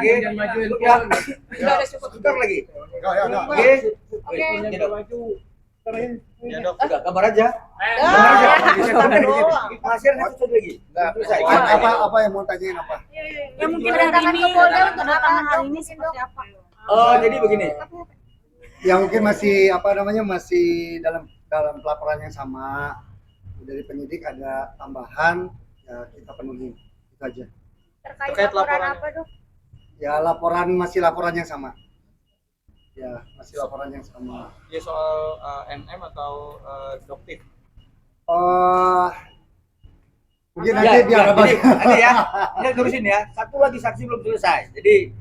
Jangan majuin ya. Udah cukup sebentar lagi. Oke. Ya dok, udah kabar aja. Masih ada satu lagi. Apa yang mau tanyain apa? Yang mungkin kedatangan ke Polda untuk kedatangan hari ini seperti apa? Oh, jadi begini. Ya mungkin masih masih dalam pelaporan yang sama. Dari penyidik ada tambahan, ya kita penuhi itu aja. Terkait laporan apa dok? Ya masih laporan yang sama. Ya masih laporan yang sama. Ya soal NM atau doktif. Mungkin nanti biar nanti ya. Ini terusin ya. Satu lagi saksi belum selesai. Jadi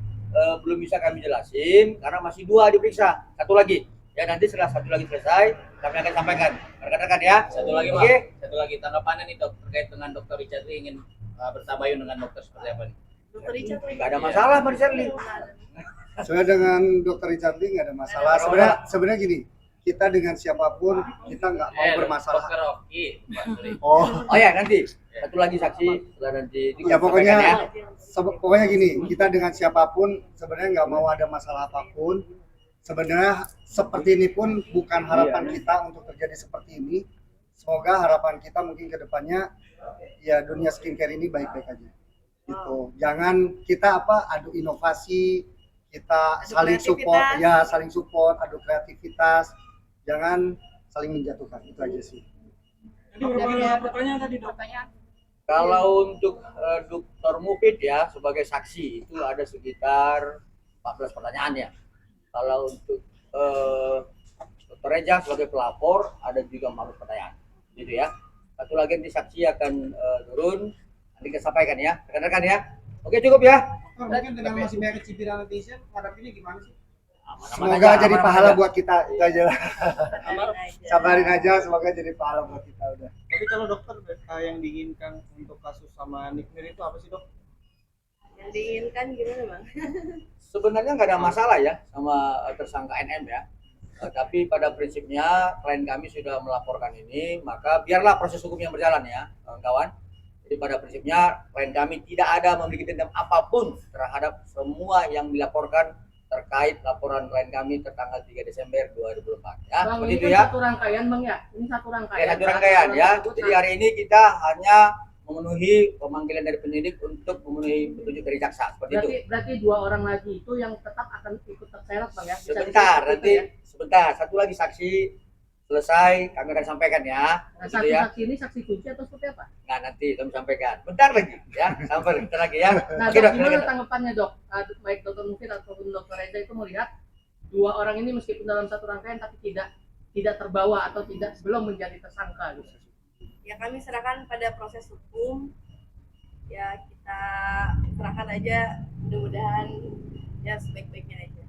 belum bisa kami jelasin karena masih 2 diperiksa. Satu lagi. Ya nanti setelah satu lagi selesai kami akan sampaikan. Rekan-rekan ya. Satu lagi Pak. Satu lagi tanggapannya nih dok terkait dengan Dr. Richard Lee ingin bertabayun dengan dokter seperti apa nih? Dr. Richard Lee. Gak ada masalah Pak Richard Lee. Saya dengan Dr. Richard Lee nggak ada masalah. Sebenarnya gini, kita dengan siapapun kita nggak mau bermasalah. Dr. Rocky. Oh ya nanti satu lagi saksi setelah nanti. Ya pokoknya gini, kita dengan siapapun sebenarnya nggak mau ada masalah apapun. Sebenarnya seperti ini pun bukan harapan kita untuk terjadi seperti ini. Semoga harapan kita mungkin ke depannya ya dunia skincare ini baik-baik aja. Gitu. Jangan kita adu inovasi, kita saling support, adu kreativitas. Jangan saling menjatuhkan. Itu aja sih. Jadi beberapa pertanyaan tadi dok. Kalau untuk Dr. Mufid ya sebagai saksi itu ada sekitar 14 pertanyaan ya. Kalau untuk Dr. Reza sebagai pelapor ada juga 14 pertanyaan, gitu ya. Satu lagi nanti saksi akan turun, nanti kita sampaikan ya, rekan-rekan ya. Oke cukup ya. Mungkin dengan masih banyak cibiran netizen, hadapinya gimana sih? Semoga jadi pahala buat kita, itu aja lah. Sabarin aja, semoga jadi pahala buat kita udah. Tapi kalau dokter yang diinginkan untuk kasus sama Nick Mir itu apa sih dok? Yang diinginkan gimana bang? Sebenarnya nggak ada masalah ya sama tersangka NM ya. Tapi pada prinsipnya klien kami sudah melaporkan ini, maka biarlah proses hukum yang berjalan ya kawan-kawan. Jadi pada prinsipnya klien kami tidak ada memiliki dendam apapun terhadap semua yang dilaporkan terkait laporan klien kami tertanggal 3 Desember 2024 ya. Bang, seperti ini itu kan ya. satu rangkaian Bang ya. Ini satu rangkaian. Ya, satu rangkaian ya. Jadi hari ini kita hanya memenuhi pemanggilan dari penyidik untuk memenuhi petunjuk dari jaksa seperti itu. Berarti 2 orang lagi itu yang tetap akan ikut terseret Bang ya. Sebentar, satu lagi saksi selesai kami akan sampaikan ya. Nah, saksi ini saksi kunci atau seperti apa? Nah nanti kami sampaikan. Bentar lagi ya, bentar lagi ya. Nah, Oke, dok, gimana tanggapannya dok? Baik Dr. Mufid ataupun Dr. Reza itu melihat 2 orang ini meskipun dalam satu rangkaian tapi tidak terbawa atau belum menjadi tersangka gitu. Ya kami serahkan pada proses hukum. Ya kita serahkan aja, mudah-mudahan ya sebaik-baiknya aja.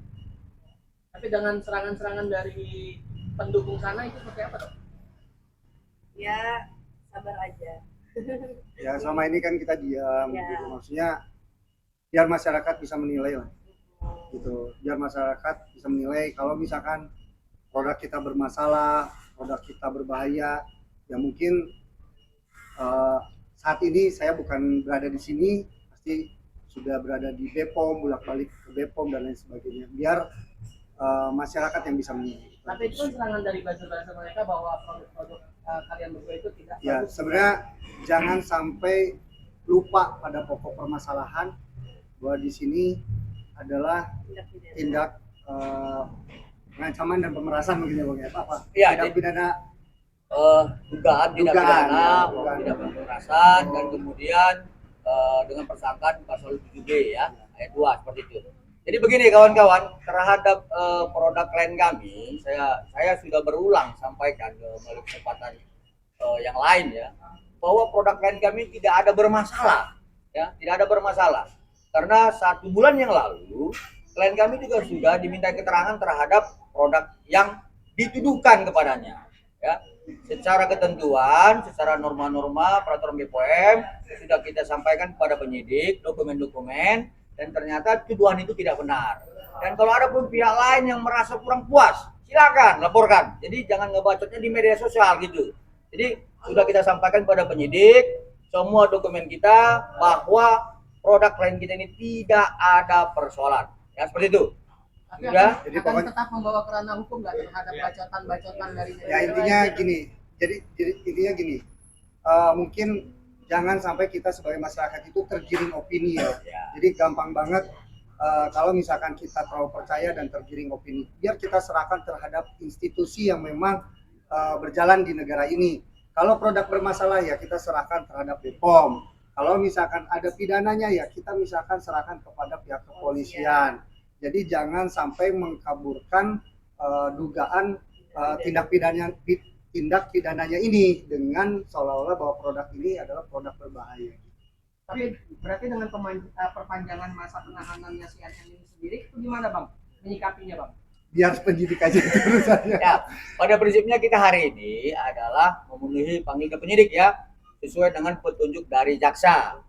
Tapi dengan serangan-serangan dari pendukung sana itu seperti apa dok? Ya sabar aja. Ya selama ini kan kita diam, Ya. gitu. Maksudnya biar masyarakat bisa menilai lah, gitu. Biar masyarakat bisa menilai kalau misalkan produk kita bermasalah, produk kita berbahaya, ya mungkin saat ini saya bukan berada di sini, pasti sudah berada di Bepom, bolak-balik ke Bepom dan lain sebagainya. Biar masyarakat yang bisa menilai. Tapi itu kan serangan dari buzzer-buzzer mereka bahwa produk kalian berdua itu tidak Ya bagus. sebenarnya jangan sampai lupa pada pokok permasalahan bahwa di sini adalah tindak pengancaman dan pemerasan mungkin ya Bang ya. Apa? Iya, Tindak pidana dugaan tidak pidana, tidak pemerasan dan kemudian dengan persangkaan pasal 7B ya, ayat 2 seperti itu. Jadi begini kawan-kawan, terhadap produk klien kami, saya sudah berulang sampaikan melalui kesempatan yang lain ya, bahwa produk klien kami tidak ada bermasalah, ya, tidak ada bermasalah. Karena 1 bulan yang lalu, klien kami juga sudah diminta keterangan terhadap produk yang dituduhkan kepadanya. Ya, secara ketentuan, secara norma-norma peraturan BPOM sudah kita sampaikan kepada penyidik dokumen-dokumen dan ternyata tuduhan itu tidak benar. Dan kalau ada pun pihak lain yang merasa kurang puas, silakan laporkan. Jadi jangan ngebacotnya di media sosial gitu. Jadi sudah kita sampaikan kepada penyidik semua dokumen kita bahwa produk klien kita ini tidak ada persoalan. Ya seperti itu. Tapi Sudah. Jadi akan pokoknya- tetap membawa ke ranah hukum nggak terhadap bacotan-bacotan dari Ya intinya gini, jadi intinya gini, mungkin jangan sampai kita sebagai masyarakat itu tergiring opini ya. Jadi gampang banget kalau misalkan kita terlalu percaya dan tergiring opini. Biar kita serahkan terhadap institusi yang memang berjalan di negara ini. Kalau produk bermasalah ya kita serahkan terhadap BPOM. Kalau misalkan ada pidananya ya kita misalkan serahkan kepada pihak kepolisian. Jadi jangan sampai mengkaburkan dugaan tindak pidananya ini dengan seolah-olah bahwa produk ini adalah produk berbahaya. Tapi berarti dengan perpanjangan masa penahanannya si NN ini sendiri itu gimana bang? Menyikapinya bang? Biar penyidik aja itu urusannya. Ya, pada prinsipnya kita hari ini adalah memenuhi panggil ke penyidik ya, sesuai dengan petunjuk dari jaksa.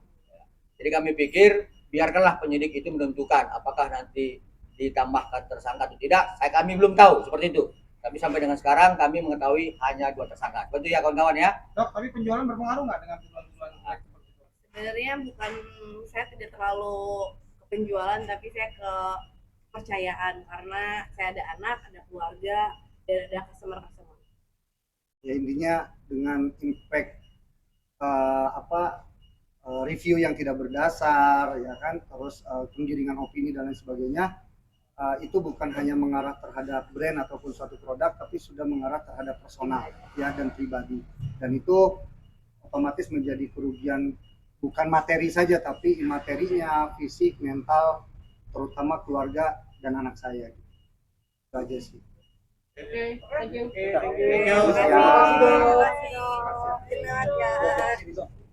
Jadi kami pikir biarkanlah penyidik itu menentukan apakah nanti ditambahkan tersangka atau tidak. Kami belum tahu seperti itu. Tapi sampai dengan sekarang kami mengetahui hanya 2 tersangka. Betul ya kawan-kawan ya? Dok, tapi penjualan berpengaruh nggak dengan tuduhan-tuduhan seperti itu? Sebenarnya bukan, saya tidak terlalu ke penjualan, tapi saya ke kepercayaan karena saya ada anak, ada keluarga, dan ada customer. Ya intinya dengan impact review yang tidak berdasar ya kan, terus penggiringan opini dan lain sebagainya, itu bukan hanya mengarah terhadap brand ataupun suatu produk, tapi sudah mengarah terhadap personal ya dan pribadi, dan itu otomatis menjadi kerugian bukan materi saja tapi imaterinya, fisik, mental, terutama keluarga dan anak saya. Itu aja sih. Oke, thank you. Thank you. Terima kasih. Terima kasih.